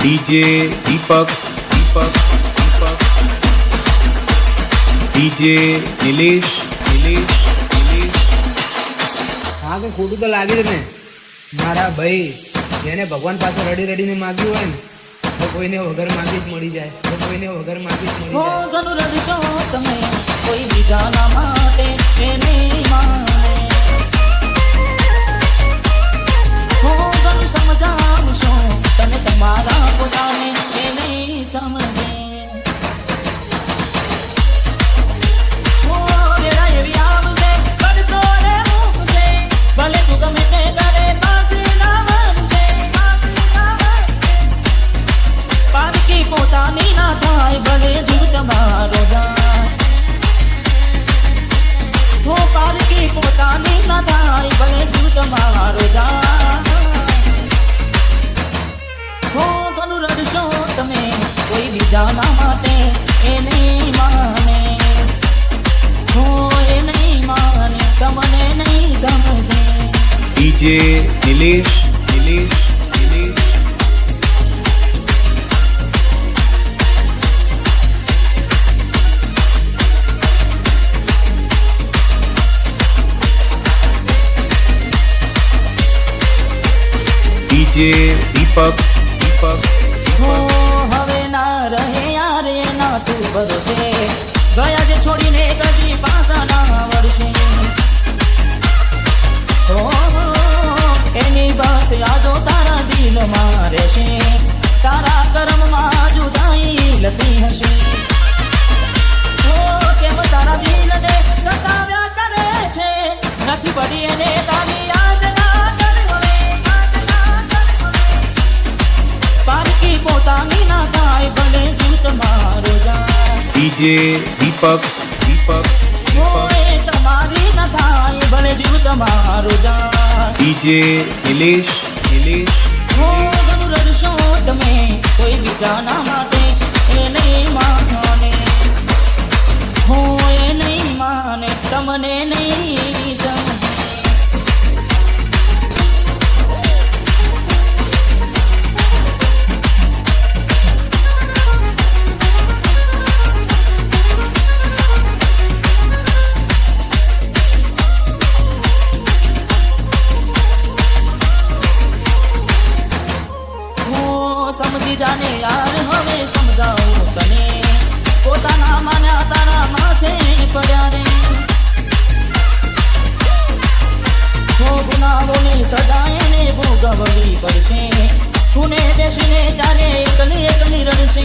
DJ दीपक दीपक दीपक DJ Nilesh Nilesh Nilesh. हाँ કે ખોટું તો લાગે જ ને મારા ભાઈ જેને ભગવાન પાસે રડી રડીને માગ્યું હોય ને તો કોઈને વગર માગી જ મળી જાય તો કોઈને વગર માગી જ મળી જાય। ઘણું રડશો તમે કોઈ બીજાના માટે એને માને હો ઘણું સમજાવશો તમે તમારા પોતાને એને સમજે હો વેળા એવી આવશે કરતો રે મૂકશે ભલે તું ગમે તે કરે પાસે ના બનશે પારકી પોતાની ના થાય ભલે જીવ તમારો જાય હો પારકી પોતાની ના થાય ભલે જીવ તમારો જાય હો ઘણું રડશો તમે કોઈ બીજાના માટે એ નહીં માને હો એ નહીં માને તમને નહીં સમજે। डीजे नीलेश नीलेश नीलेश। डीजे दीपक दीपक હો दीपक હવે ના રહે યાર એના તું ભરોસે ગયા જે છોડીને કદી પાછા ના વળશે હો એની બસ યાદો તારા દિલમાં રહેશે તારા કર્મમાં જુદાઈ લખી હશે હો કેમ તારા દિલને સતાવ્યા કરે છે નથી પડી એને તારી યાદ ના કરે પારકી પોતાની ના થાય ભલે જીવ તમારો જાય डीजे दीपक दीपक હો એ તમારી ના થાય ભલે જીવ તમારો જાય डीजे नीलेश नीलेश હો ઘણું રડશો તમે કોઈ બીજાના માટે એ નહીં માને હો એ નહીં માને તમને નહીં સમજે। સમજી જાને યાર હવે સમજાવું તને પોતાના માન્યા તારા માથે પડ્યા રે હો ગુનાહોની સજા એને ભોગવવી પડશે તુને બેસીને ત્યારે એકલી એકલી રડશે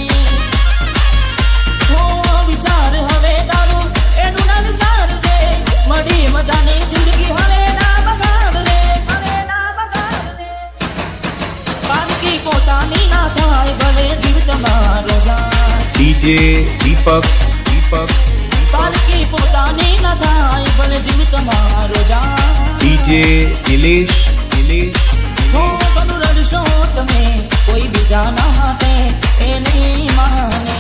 હો વિચાર હવે તારું એનું ના વિચાર રે મળી મજાની જિંદગી હવે ના બગાડ રે હવે ના બગાડ રે પારકી પોતાની ના થાય ભલે જીવ તમારો જાય डीजे दीपक दीपक પારકી પોતાની ના થાય ભલે જીવ તમારો જાય डीजे नीलेश नीलेश હો ઘણું રડશો તમે કોઈ બીજાના માટે એ નહીં માને